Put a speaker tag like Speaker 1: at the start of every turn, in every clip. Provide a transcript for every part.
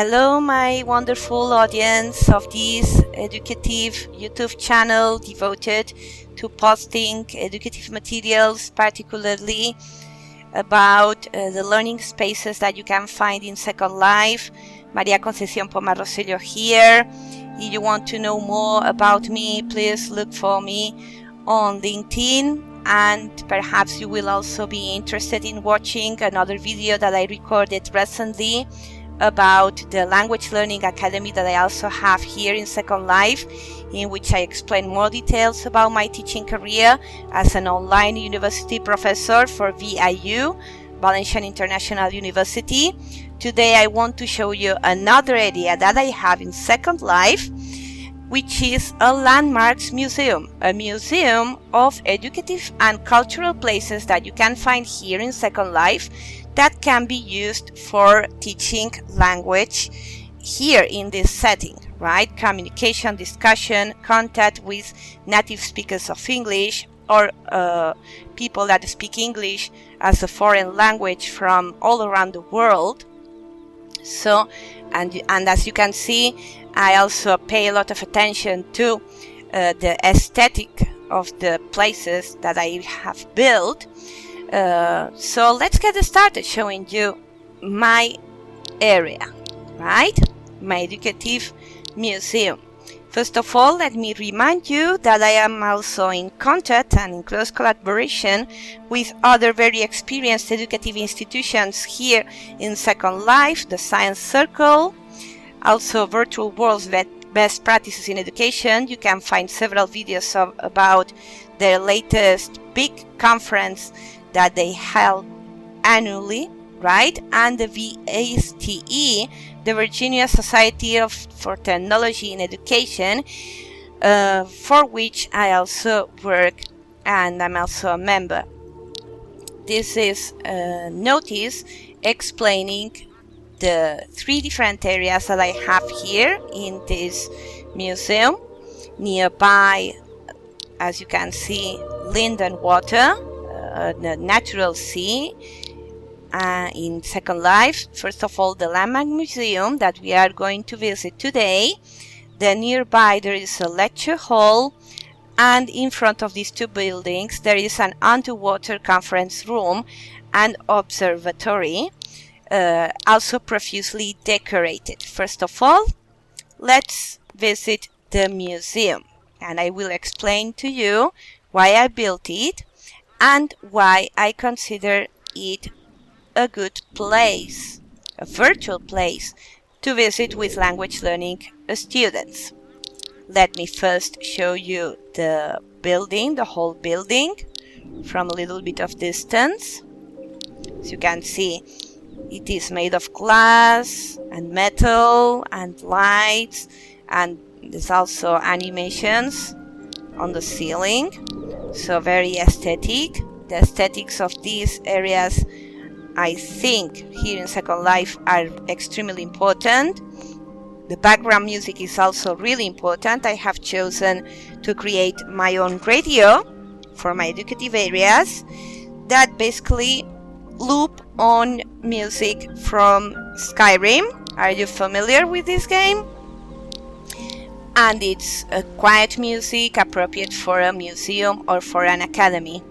Speaker 1: Hello, my wonderful audience of this educative YouTube channel devoted to posting educative materials, particularly about the learning spaces that you can find in Second Life. María Concepción Pomar Rosselló here. If you want to know more about me, please look for me on LinkedIn, and perhaps you will also be interested in watching another video that I recorded recently about the language learning academy that I also have here in Second Life, in which I explain more details about my teaching career as an online university professor for VIU, Valencian International University. Today I want to show you another area that I have in Second Life, which is a landmarks museum, a museum of educative and cultural places that you can find here in Second Life that can be used for teaching language here in this setting, right? Communication, discussion, contact with native speakers of English or people that speak English as a foreign language from all around the world. So, and as you can see, I also pay a lot of attention to the aesthetic of the places that I have built. So let's get started showing you my area, right? My educative museum. First of all, let me remind you that I am also in contact and in close collaboration with other very experienced educative institutions here in Second Life, the Science Circle, also Virtual World's Best Practices in Education. You can find several videos about their latest big conference that they held annually, right? And the VASTE, the Virginia Society for Technology in Education, for which I also work and I'm also a member. This is a notice explaining the three different areas that I have here in this museum. Nearby, as you can see, Linden Water, the natural sea in Second Life. First of all, the Landmark Museum that we are going to visit today. Then nearby there is a lecture hall, and in front of these two buildings there is an underwater conference room and observatory, also profusely decorated. First of all, let's visit the museum, and I will explain to you why I built it and why I consider it a good place, a virtual place to visit with language learning students. Let me first show you the building, the whole building, from a little bit of distance. As you can see, it is made of glass and metal and lights, and there's also animations on the ceiling. So very aesthetic. The aesthetics of these areas, I think, here in Second Life are extremely important. The background music is also really important. I have chosen to create my own radio for my educative areas that basically loop on music from Skyrim. Are you familiar with this game? And it's a quiet music appropriate for a museum or for an academy.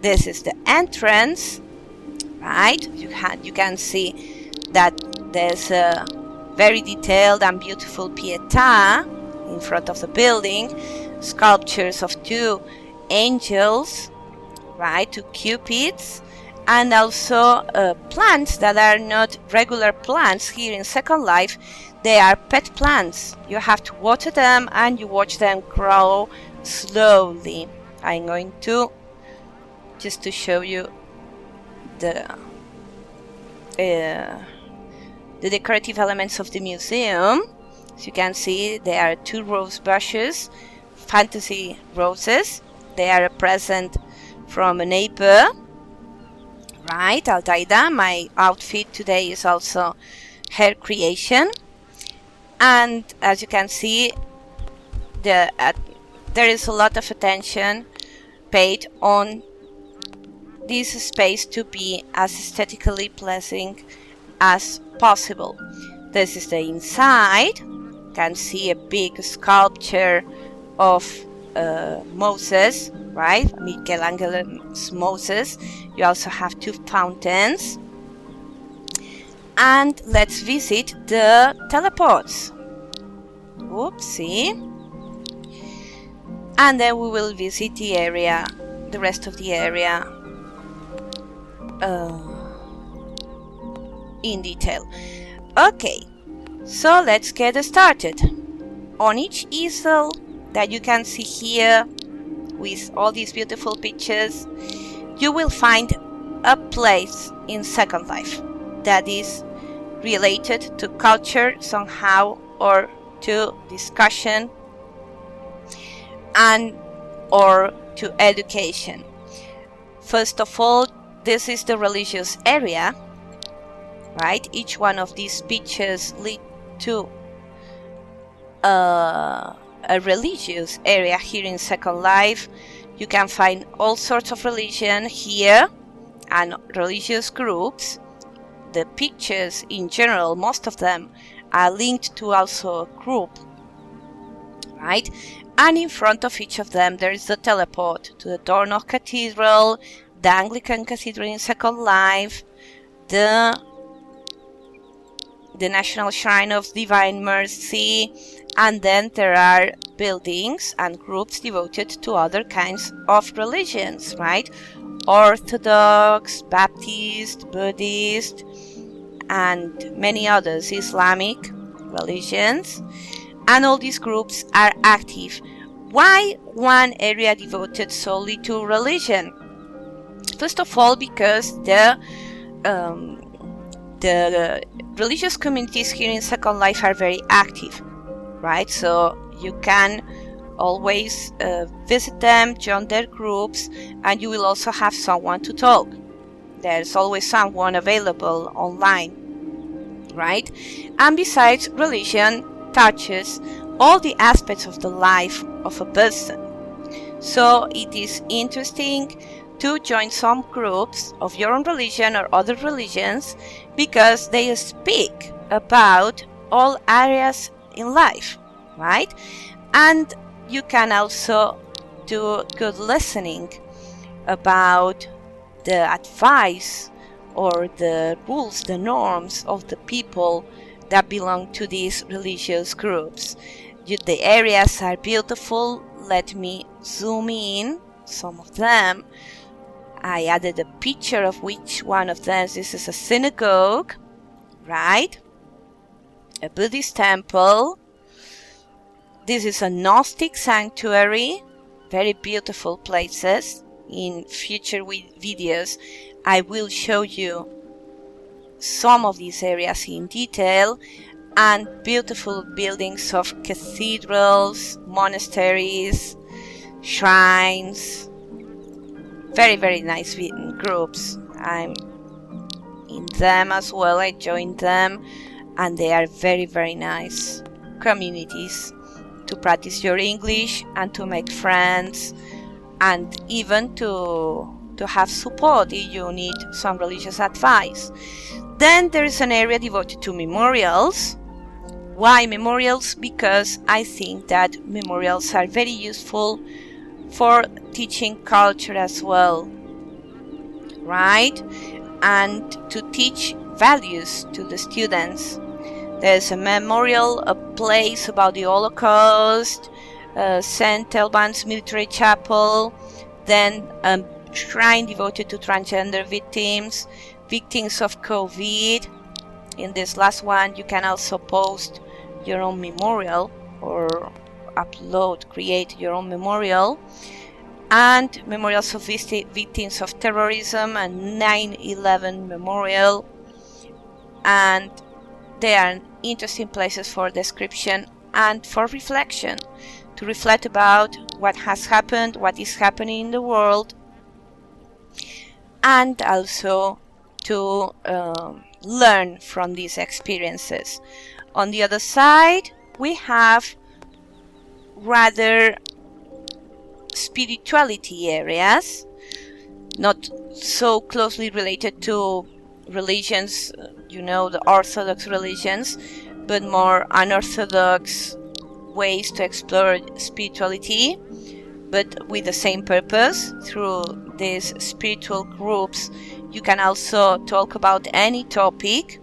Speaker 1: This is the entrance, right? You can see that there's a very detailed and beautiful pietà in front of the building, sculptures of two angels, right, two cupids, and also plants that are not regular plants here in Second Life. They are pet plants. You have to water them and you watch them grow slowly. I'm going to just to show you the decorative elements of the museum. As you can see, there are two rose bushes, fantasy roses. They are a present from a neighbor, right? Aldaida. My outfit today is also her creation. And as you can see, there is a lot of attention paid on this space to be as aesthetically pleasing as possible. This is the inside. You can see a big sculpture of Moses, right? Michelangelo's Moses. You also have 2 fountains. And let's visit the teleports. Oopsie. And then we will visit the area, the rest of the area in detail. Okay, so let's get started. On each easel that you can see here with all these beautiful pictures, you will find a place in Second Life that is related to culture somehow, or to discussion, and or to education. First of all, this is the religious area, right? Each one of these pictures lead to a religious area here in Second Life. You can find all sorts of religion here and religious groups. The pictures in general, most of them are linked to also a group, right? And in front of each of them there is the teleport to the Dornoch Cathedral, the Anglican Cathedral in Second Life, the National Shrine of Divine Mercy, and then there are buildings and groups devoted to other kinds of religions, right? Orthodox, Baptist, Buddhist, and many others, Islamic religions, and all these groups are active. Why one area devoted solely to religion? First of all, because the religious communities here in Second Life are very active, right? So you can always visit them, join their groups, and you will also have someone to talk. There's always someone available online, right? And besides, religion touches all the aspects of the life of a person. So it is interesting to join some groups of your own religion or other religions, because they speak about all areas in life, right? And you can also do good listening about the advice or the rules, the norms of the people that belong to these religious groups. The areas are beautiful. Let me zoom in some of them. I added a picture of which one of them. This is a synagogue, right? A Buddhist temple. This is a Gnostic sanctuary. Very beautiful places. In future videos, I will show you some of these areas in detail, and beautiful buildings of cathedrals, monasteries, shrines. Very, very nice groups. I'm in them as well. I joined them, and they are very, very nice communities to practice your English and to make friends, and even to have support if you need some religious advice. Then there is an area devoted to memorials. Why memorials? Because I think that memorials are very useful for teaching culture as well, right? And to teach values to the students. There's a memorial, a place about the Holocaust, St. Albans Military Chapel, then a shrine devoted to transgender victims, victims of COVID. In this last one, you can also post your own memorial or create your own memorial, and memorials of victims of terrorism and 9/11 memorial. And they are interesting places for description and for reflection, to reflect about what has happened, what is happening in the world, and also to learn from these experiences. On the other side, we have rather spirituality areas, not so closely related to religions, the Orthodox religions, but more unorthodox ways to explore spirituality, but with the same purpose. Through these spiritual groups, you can also talk about any topic,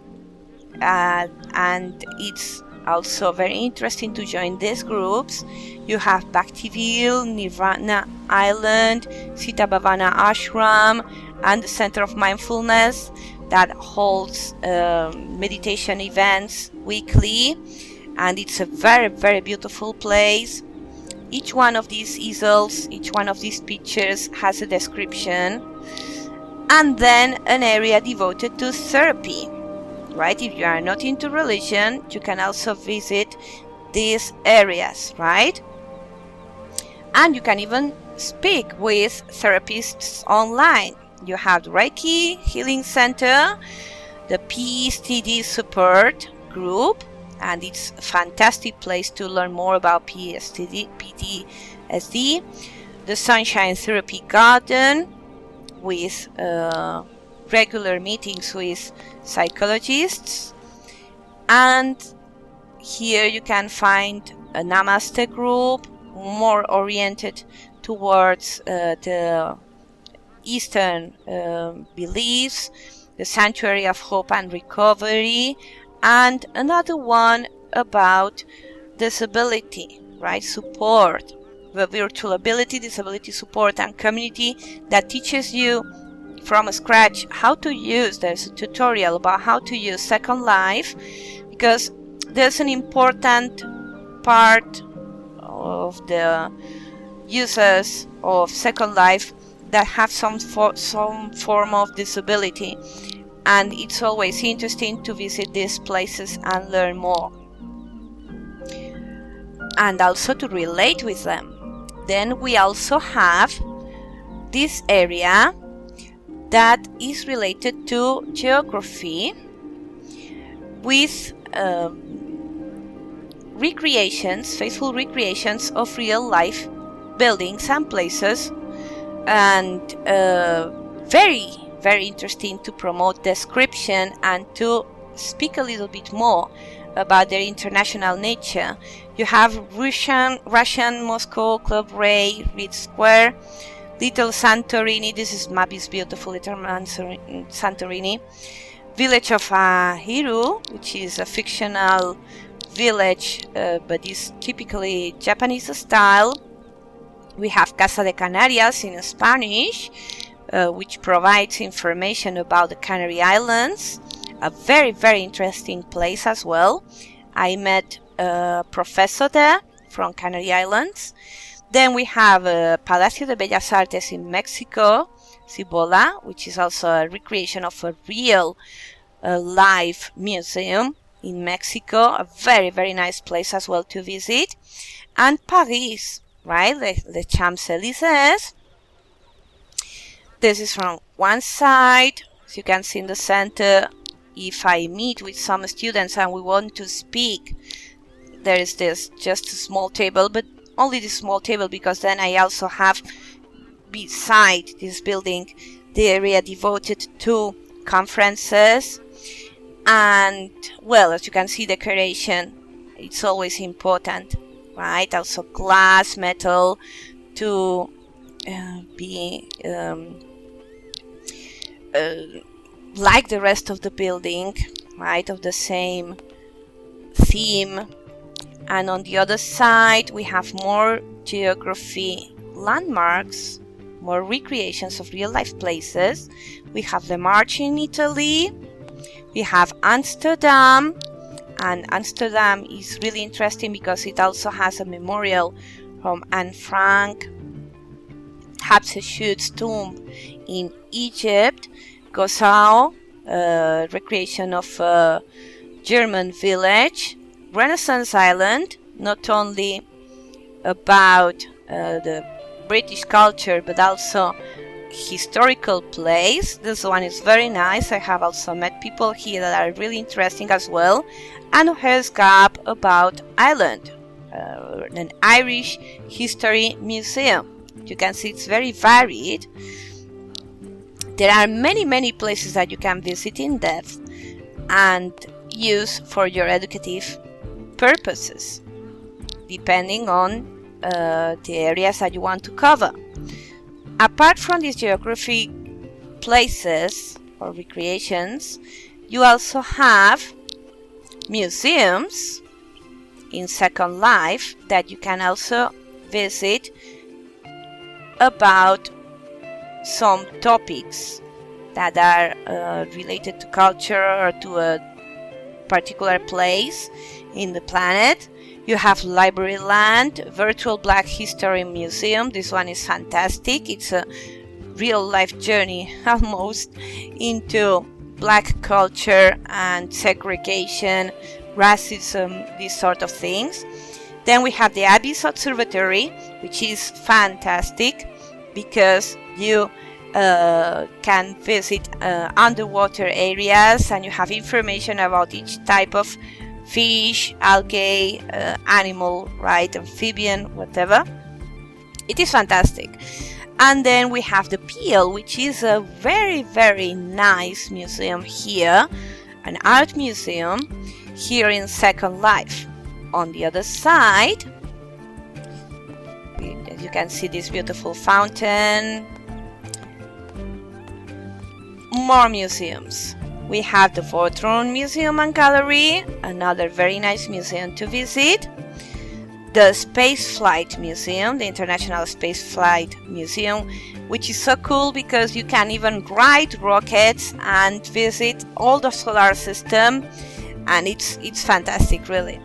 Speaker 1: and it's also very interesting to join these groups. You have Bhaktiville, Nirvana Island, Sita Bhavana Ashram, and the Center of Mindfulness that holds meditation events weekly, and it's a very, very beautiful place. Each one of these easels, each one of these pictures has a description, and then an area devoted to therapy. Right? If you are not into religion, you can also visit these areas, right? And you can even speak with therapists online. You have the Reiki Healing Center, the PSTD support group, and it's a fantastic place to learn more about PTSD, the Sunshine Therapy Garden with regular meetings with psychologists, and here you can find a Namaste group more oriented towards the Eastern beliefs, the Sanctuary of Hope and Recovery, and another one about disability, right? Support, the virtual ability, disability support and community that teaches you from scratch how to use. There's a tutorial about how to use Second Life, because there's an important part of the users of Second Life that have some form of disability, and it's always interesting to visit these places and learn more, and also to relate with them. Then we also have this area that is related to geography with recreations, faithful recreations of real life buildings and places, and very, very interesting to promote description and to speak a little bit more about their international nature. You have Russian Moscow, Club Ray, Reed Square, Little Santorini. This is Mabi's beautiful Little Santorini. Village of Ahiru, which is a fictional village, but is typically Japanese style. We have Casa de Canarias in Spanish, which provides information about the Canary Islands. A very, very interesting place as well. I met a professor there from Canary Islands. Then we have Palacio de Bellas Artes in Mexico, Cibola, which is also a recreation of a real live museum in Mexico. A very, very nice place as well to visit. And Paris, right? The Champs-Élysées. This is from one side. As you can see in the center, if I meet with some students and we want to speak, there is this just a small table, but only this small table, because then I also have beside this building the area devoted to conferences. And well, as you can see, decoration, it's always important, right? Also glass, metal, to be like the rest of the building, right, of the same theme. And on the other side we have more geography landmarks, more recreations of real life places. We have the March in Italy, we have Amsterdam, and Amsterdam is really interesting because it also has a memorial from Anne Frank, Hatshepsut's tomb in Egypt, Gozao, recreation of a German village, Renaissance Island, not only about the British culture but also historical place. This one is very nice. I have also met people here that are really interesting as well. And O'Hare's Gap about Ireland, an Irish history museum. You can see it's very varied. There are many places that you can visit in depth, and use for your educative purposes, depending on the areas that you want to cover. Apart from these geography places or recreations, you also have museums in Second Life that you can also visit about some topics that are related to culture or to a particular place in the planet. You have Library Land, Virtual Black History Museum. This one is fantastic. It's a real life journey almost into black culture and segregation, racism, these sort of things. Then we have the Abyss Observatory, which is fantastic because you can visit underwater areas and you have information about each type of fish, algae, animal, right, amphibian, whatever. It is fantastic. And then we have the Peel, which is a very, very nice museum here, an art museum here in Second Life. On the other side, as you can see this beautiful fountain. More museums. We have the Fortron Museum and Gallery, another very nice museum to visit. The Space Flight Museum, the International Space Flight Museum, which is so cool because you can even ride rockets and visit all the solar system, and it's fantastic, really.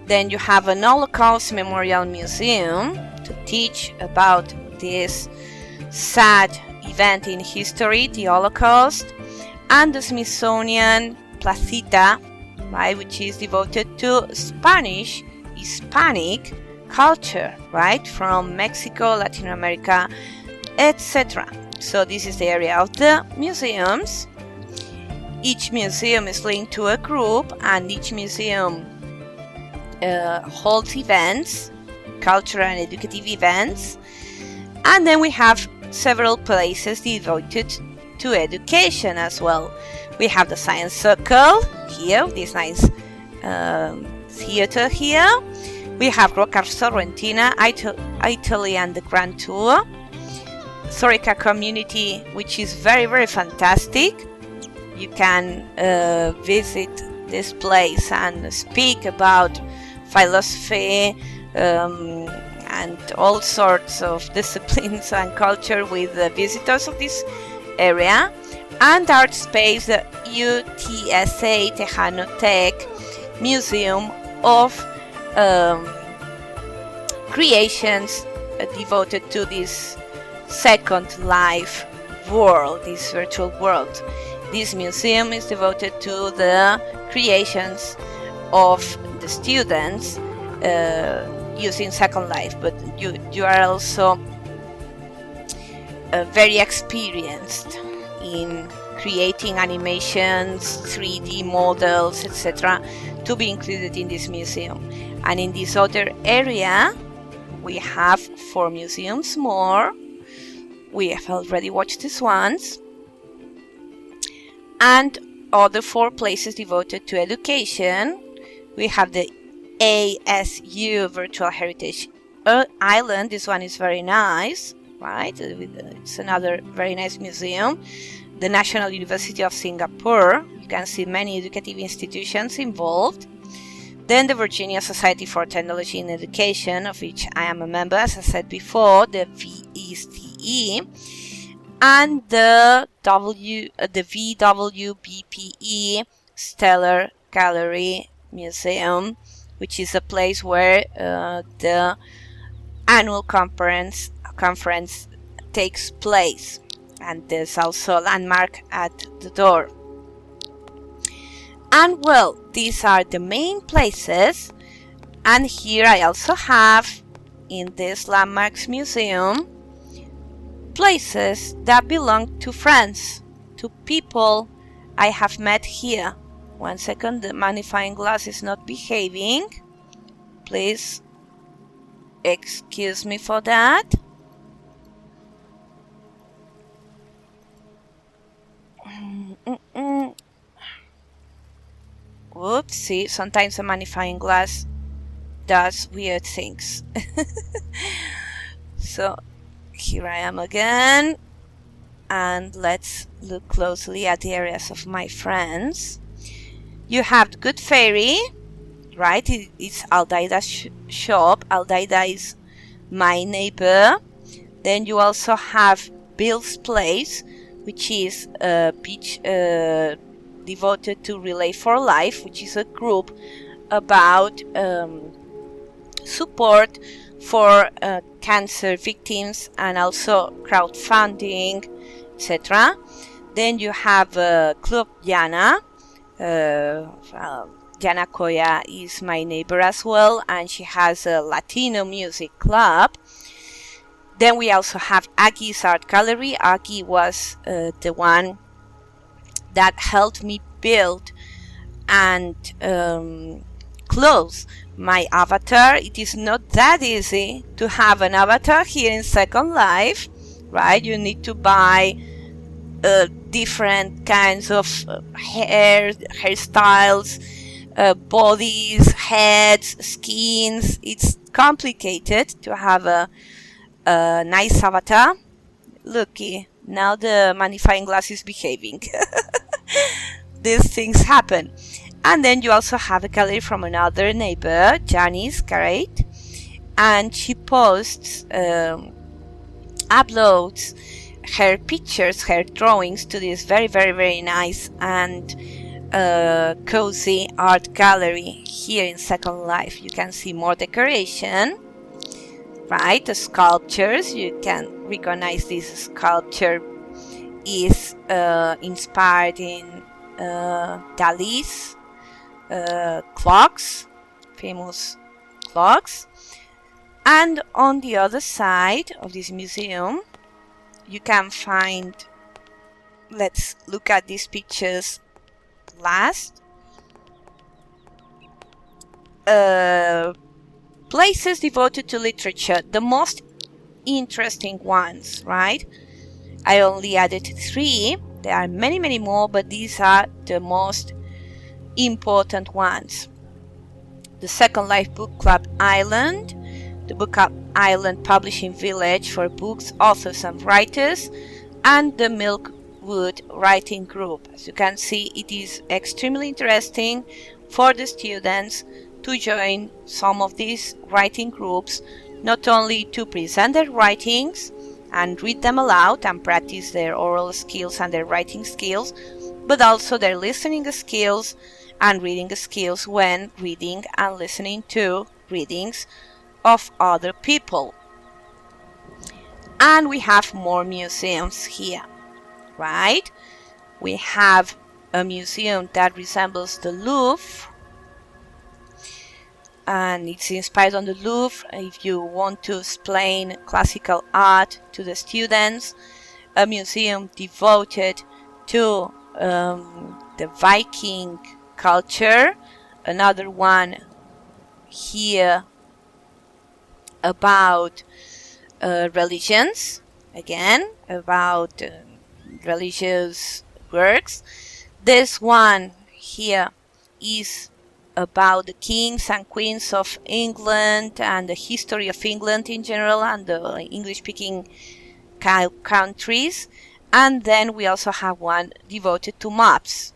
Speaker 1: Then you have an Holocaust Memorial Museum to teach about this sad event in history, the Holocaust, and the Smithsonian Placita, right, which is devoted to Hispanic culture, right, from Mexico, Latin America, etc. So this is the area of the museums. Each museum is linked to a group, and each museum holds events, cultural and educative events. And then we have several places devoted to education as well. We have the Science Circle here, this nice theater here. We have Rocca Sorrentina, Italy and the Grand Tour. Sorica Community, which is very, very fantastic. You can visit this place and speak about philosophy and all sorts of disciplines and culture with the visitors of this area. And Art Space, the UTSA Tejano Tech Museum of creations devoted to this Second Life world, this virtual world. This museum is devoted to the creations of the students using Second Life, but you are also very experienced in creating animations, 3D models, etc., to be included in this museum. And in this other area, we have 4 museums more. We have already watched these ones. And other 4 places devoted to education. We have the ASU Virtual Heritage Island. This one is very nice, right? It's another very nice museum. The National University of Singapore. You can see many educative institutions involved. Then the Virginia Society for Technology in Education, of which I am a member, as I said before, the VECE, and the VWBPE Stellar Gallery Museum, which is a place where the annual conference takes place, and there's also a landmark at the door. And well, these are the main places, and here I also have in this Landmarks Museum places that belong to friends, to people I have met here. 1 second, the magnifying glass is not behaving. Please excuse me for that. Oops, see, sometimes a magnifying glass does weird things. So here I am again, and let's look closely at the areas of my friends. You have Good Fairy, right? It's Aldaida's shop. Aldaida is my neighbor. Then you also have Bill's Place, which is a beach devoted to Relay for Life, which is a group about support for cancer victims and also crowdfunding, etc. Then you have Club Jana. Jana Koya is my neighbor as well, and she has a Latino music club. Then we also have Aggie's Art Gallery. Aggie was the one that helped me build and close my avatar. It is not that easy to have an avatar here in Second Life, right? You need to buy different kinds of hairstyles, bodies, heads, skins. It's complicated to have a nice avatar. Looky, now the magnifying glass is behaving. These things happen. And then you also have a gallery from another neighbor, Janice Garrett, and she posts, uploads her pictures, her drawings to this very, very, very nice and cozy art gallery here in Second Life. You can see more decoration, right? The sculptures, you can recognize this sculpture is inspired in Dali's clocks, famous clocks. And on the other side of this museum, you can find, let's look at these pictures last, places devoted to literature, the most interesting ones, right? I only added 3. There are many, many more, but these are the most important ones. The Second Life Book Club Island, the Book Club Island Publishing Village for books, authors and writers, and the Milkwood Writing Group. As you can see, it is extremely interesting for the students to join some of these writing groups, not only to present their writings and read them aloud and practice their oral skills and their writing skills, but also their listening skills and reading skills when reading and listening to readings of other people. And we have more museums here, right? We have a museum that resembles the Louvre, and it's inspired on the Louvre if you want to explain classical art to the students. A museum devoted to the Viking culture. Another one here about religions, again about religious works. This one here is about the kings and queens of England and the history of England in general and the English-speaking countries. And then we also have one devoted to maps.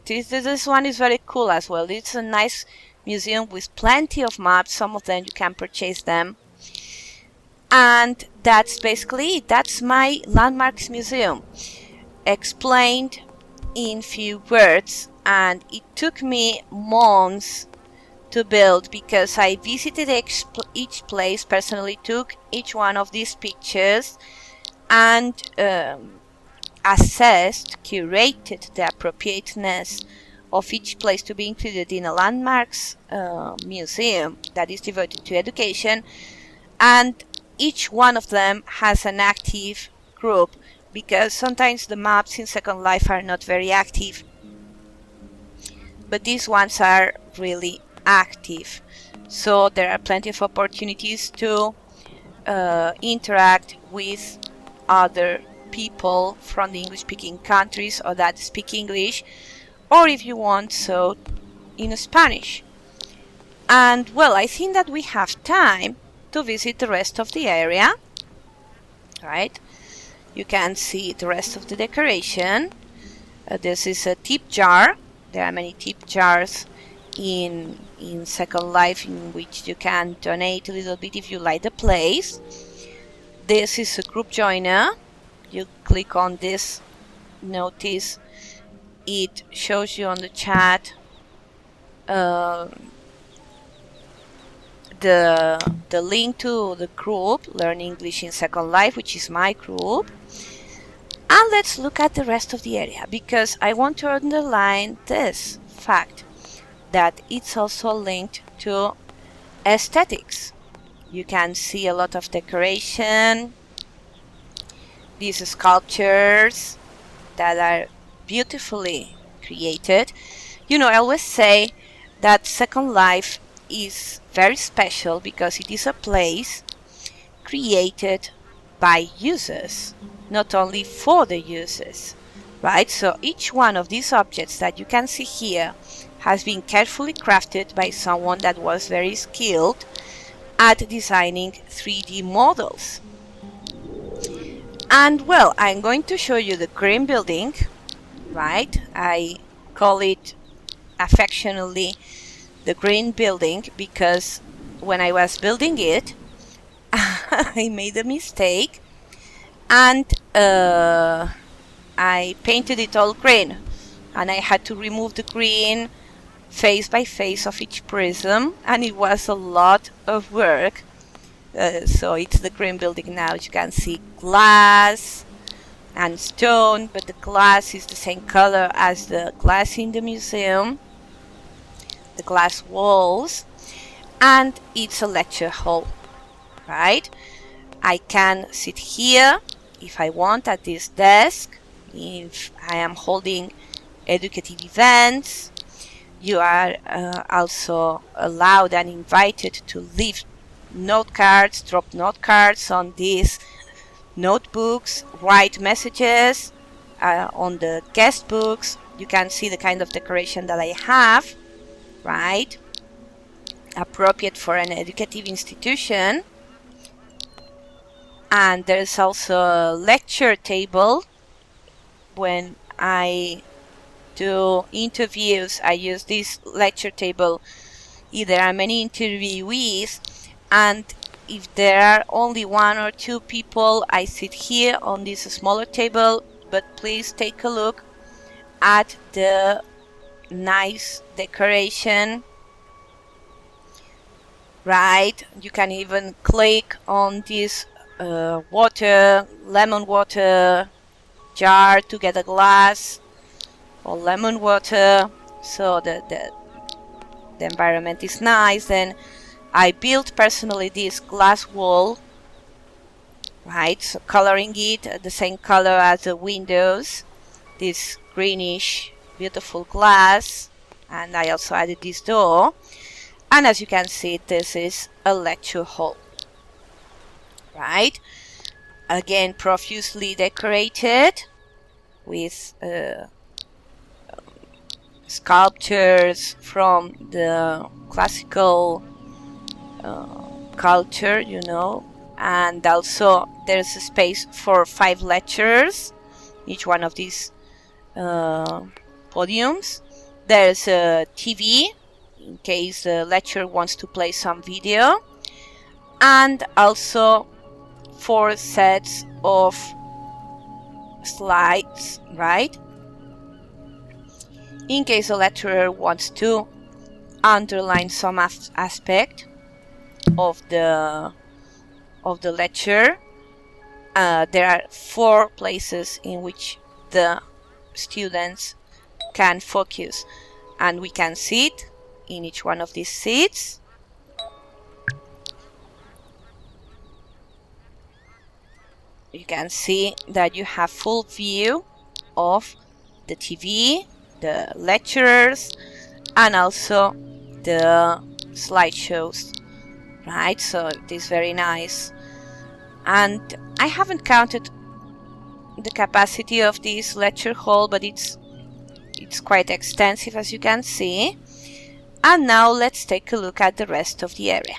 Speaker 1: This one is very cool as well. It's a nice museum with plenty of maps. Some of them you can purchase them. And that's basically it. That's my Landmarks Museum, explained in few words. And it took me months to build because I visited each place, personally took each one of these pictures and assessed, curated the appropriateness of each place to be included in a landmarks museum that is devoted to education. And each one of them has an active group because sometimes the maps in Second Life are not very active, but these ones are really active. So there are plenty of opportunities to interact with other people from the English-speaking countries or that speak English, or if you want, so in Spanish. And well, I think that we have time to visit the rest of the area, right? You can see the rest of the decoration. This is a tip jar. There are many tip jars in Second Life in which you can donate a little bit if you like the place. This is a group joiner. You click on this notice, it shows you on the chat the link to the group Learn English in Second Life, which is my group. And let's look at the rest of the area, because I want to underline this fact that it's also linked to aesthetics. You can see a lot of decoration, these sculptures that are beautifully created. You know, I always say that Second Life is very special because it is a place created by users, not only for the users, right? So each one of these objects that you can see here has been carefully crafted by someone that was very skilled at designing 3D models. And well, I'm going to show you the green building, right? I call it affectionately the green building because when I was building it, I made a mistake and I painted it all green, and I had to remove the green face by face of each prism, and it was a lot of work. So it's the green building now. You can see glass and stone, but the glass is the same color as the glass in the museum, the glass walls, and it's a lecture hall, right? I can sit here if I want at this desk. If I am holding educative events, you are also allowed and invited to leave note cards, drop note cards on these notebooks, write messages on the guest books. You can see the kind of decoration that I have, right? Appropriate for an educative institution. And there's also a lecture table. When I do interviews, I use this lecture table if there are many interviewees, and if there are only one or two people, I sit here on this smaller table. But please take a look at the nice decoration, right? You can even click on this lemon water jar to get a glass or lemon water, so the environment is nice. Then I built personally this glass wall, right? So coloring it the same color as the windows, this greenish beautiful glass, and I also added this door. And as you can see, this is a lecture hall, right? Again, profusely decorated with sculptures from the classical culture, you know, and also there's a space for 5 lecturers, each one of these podiums. There's a TV in case the lecturer wants to play some video, and also 4 sets of slides, right? In case a lecturer wants to underline some aspect of the lecture, there are 4 places in which the students can focus, and we can sit in each one of these seats. You can see that you have full view of the TV, the lecturers, and also the slideshows, right? So it is very nice. And I haven't counted the capacity of this lecture hall, but it's quite extensive, as you can see. And now let's take a look at the rest of the area.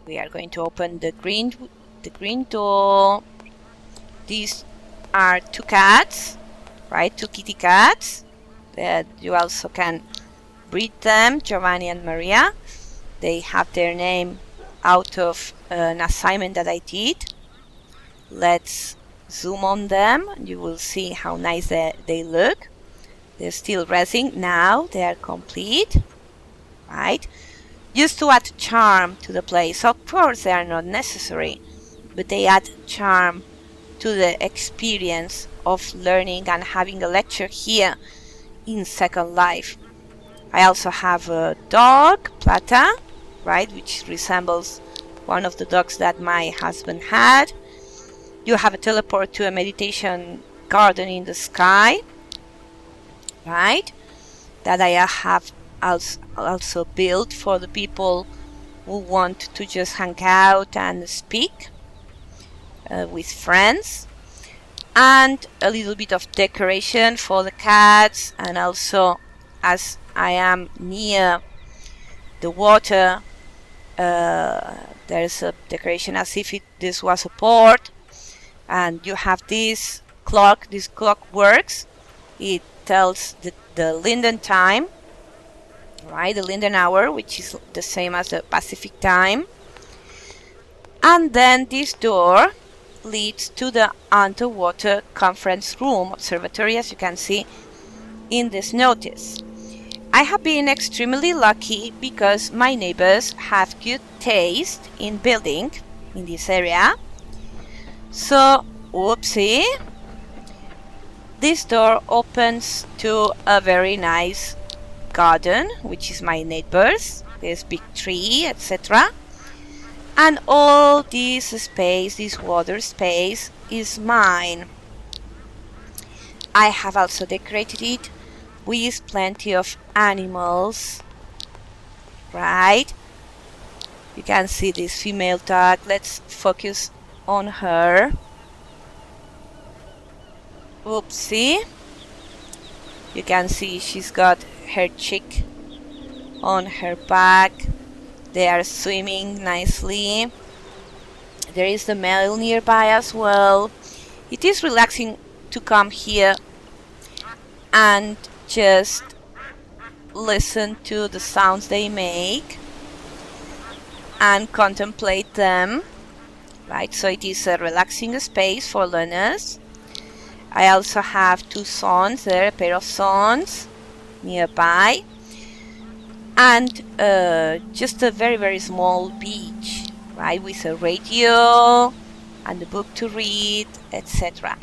Speaker 1: We are going to open the green door. These are 2 cats, right? 2 kitty cats that you also can breed them, Giovanni and Maria. They have their name out of an assignment that I did. Let's zoom on them. You will see how nice they look. They're still resting. Now they are complete, right? Just to add charm to the place. Of course, they are not necessary, but they add charm to the experience of learning and having a lecture here in Second Life. I also have a dog, Plata, right, which resembles one of the dogs that my husband had. You have a teleport to a meditation garden in the sky, right, that I have also built for the people who want to just hang out and speak with friends, and a little bit of decoration for the cats. And also, as I am near the water, there's a decoration as if this was a port. And you have this clock. This clock works. It tells the Linden time, right, the Linden hour, which is the same as the Pacific time. And then this door leads to the underwater conference room, observatory, as you can see in this notice. I have been extremely lucky because my neighbors have good taste in building in this area. So, whoopsie, this door opens to a very nice garden, which is my neighbors. There's big tree, etc. And all this space, this water space, is mine. I have also decorated it with plenty of animals, right? You can see this female dog. Let's focus on her. Oopsie. You can see she's got her chick on her back. They are swimming nicely. There is the male nearby as well. It is relaxing to come here and just listen to the sounds they make and contemplate them, right? So it is a relaxing space for learners. I also have 2 swans there, a pair of swans nearby, and just a very, very small beach, right, with a radio and a book to read, etc.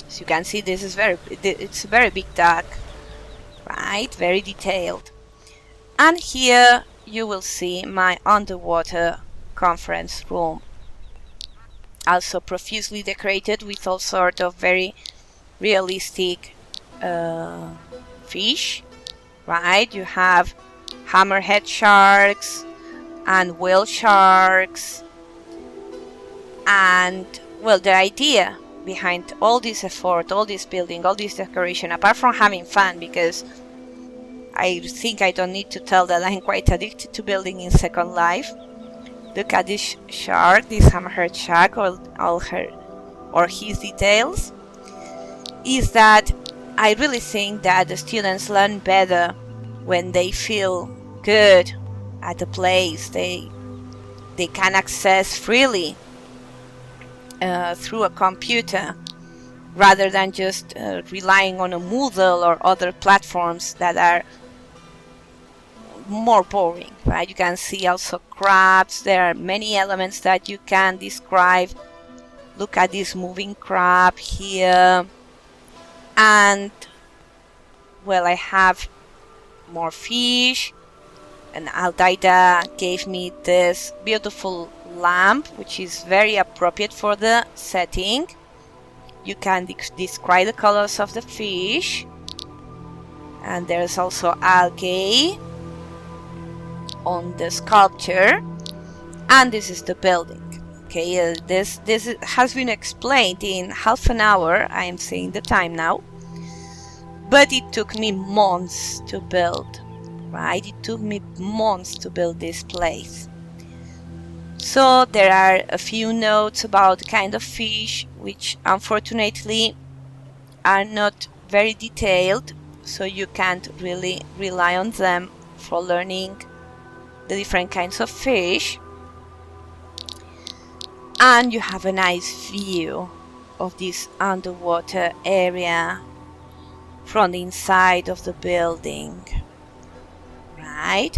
Speaker 1: So you can see this is it's a very big dog, right, very detailed. And here you will see my underwater conference room, also profusely decorated with all sorts of very realistic fish, right? You have hammerhead sharks and whale sharks. And well, the idea behind all this effort, all this building, all this decoration, apart from having fun, because I think I don't need to tell that I'm quite addicted to building in Second Life. Look at this shark, this hammerhead shark, or his details, is that I really think that the students learn better when they feel good at a place they can access freely through a computer, rather than just relying on a Moodle or other platforms that are more boring, right? You can see also crabs. There are many elements that you can describe. Look at this moving crab here. And well, I have more fish, and Aldaida gave me this beautiful lamp, which is very appropriate for the setting. You can describe the colors of the fish, and there's also algae on the sculpture. And this is the building. Okay, this has been explained in half an hour. I am saying the time now. but it took me months to build, right? It took me months to build this place. So there are a few notes about the kind of fish, which unfortunately are not very detailed, so you can't really rely on them for learning the different kinds of fish. And you have a nice view of this underwater area from the inside of the building, right?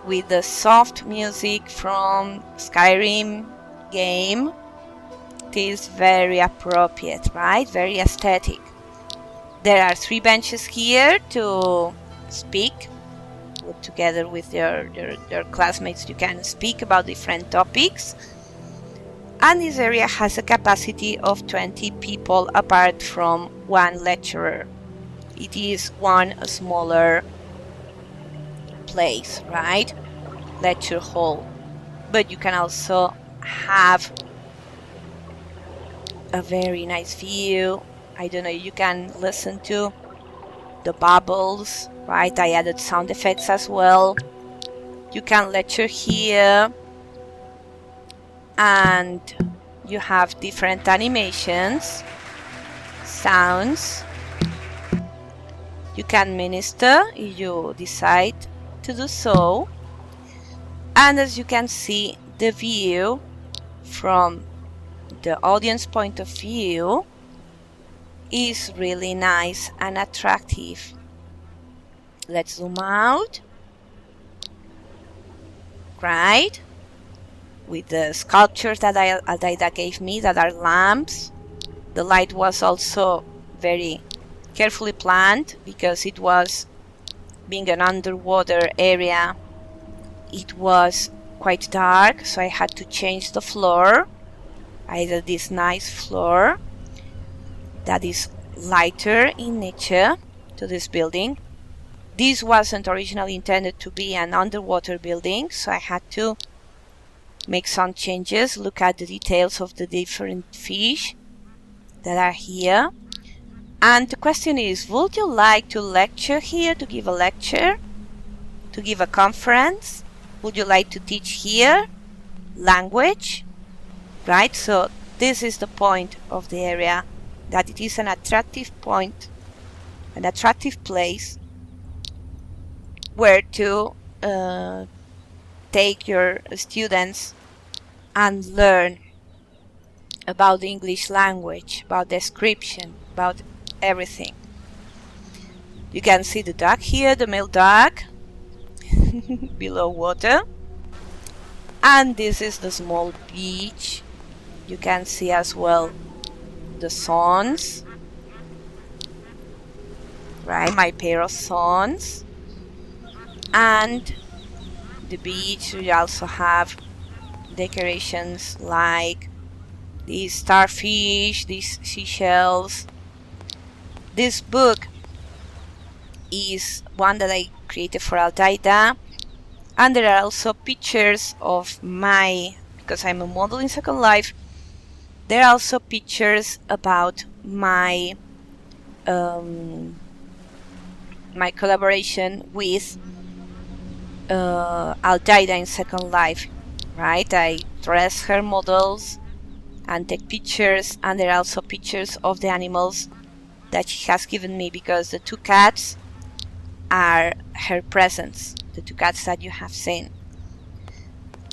Speaker 1: With the soft music from Skyrim game, it is very appropriate, right? Very aesthetic. There are 3 benches here to speak. Together with your classmates, you can speak about different topics. And this area has a capacity of 20 people apart from one lecturer. It is one smaller place, right? Lecture hall. But you can also have a very nice view. I don't know, you can listen to the bubbles, right? I added sound effects as well. You can lecture here, and you have different animations, sounds. You can minister if you decide to do so. And as you can see, the view from the audience point of view is really nice and attractive. Let's zoom out, right? With the sculptures that Aldaida gave me, that are lamps. The light was also very carefully planned because it was, being an underwater area, it was quite dark, so I had to change the floor. I did this nice floor that is lighter in nature to this building. This wasn't originally intended to be an underwater building, so I had to make some changes, look at the details of the different fish that are here. And the question is, would you like to lecture here, to give a lecture, to give a conference? Would you like to teach here language? Right, so this is the point of the area, that it is an attractive point, an attractive place where to take your students and learn about the English language, about description, about everything. You can see the duck here, the male duck, below water. And this is the small beach. You can see as well the swans, right, my pair of swans. And the beach, we also have decorations like these starfish, these seashells. This book is one that I created for Aldaida, and there are also pictures of because I'm a model in Second Life, there are also pictures about my my collaboration with Aldaida in Second Life, right? I dress her models and take pictures, and there are also pictures of the animals that she has given me, because the 2 cats are her presents, the 2 cats that you have seen.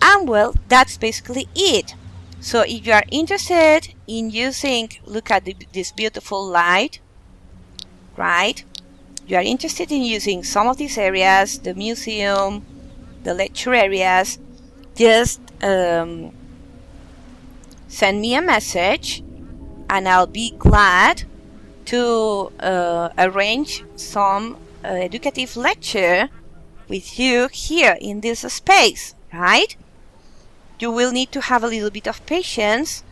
Speaker 1: And well, that's basically it. So if you are interested in using, look at this beautiful light, right? You are interested in using some of these areas, the museum, the lecture areas, just send me a message and I'll be glad to arrange some educative lecture with you here in this space, right? You will need to have a little bit of patience,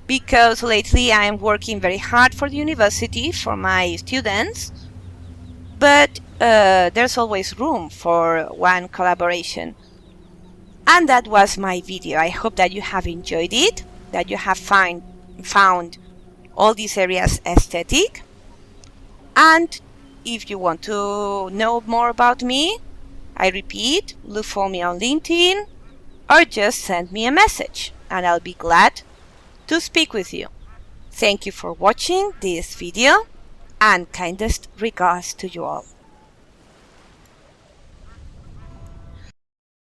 Speaker 1: because lately I am working very hard for the university, for my students, but there's always room for one collaboration. And that was my video. I hope that you have enjoyed it, that you have found found all these areas aesthetic. And if you want to know more about me, I repeat, look for me on LinkedIn or just send me a message and I'll be glad to speak with you. Thank you for watching this video and kindest regards to you all.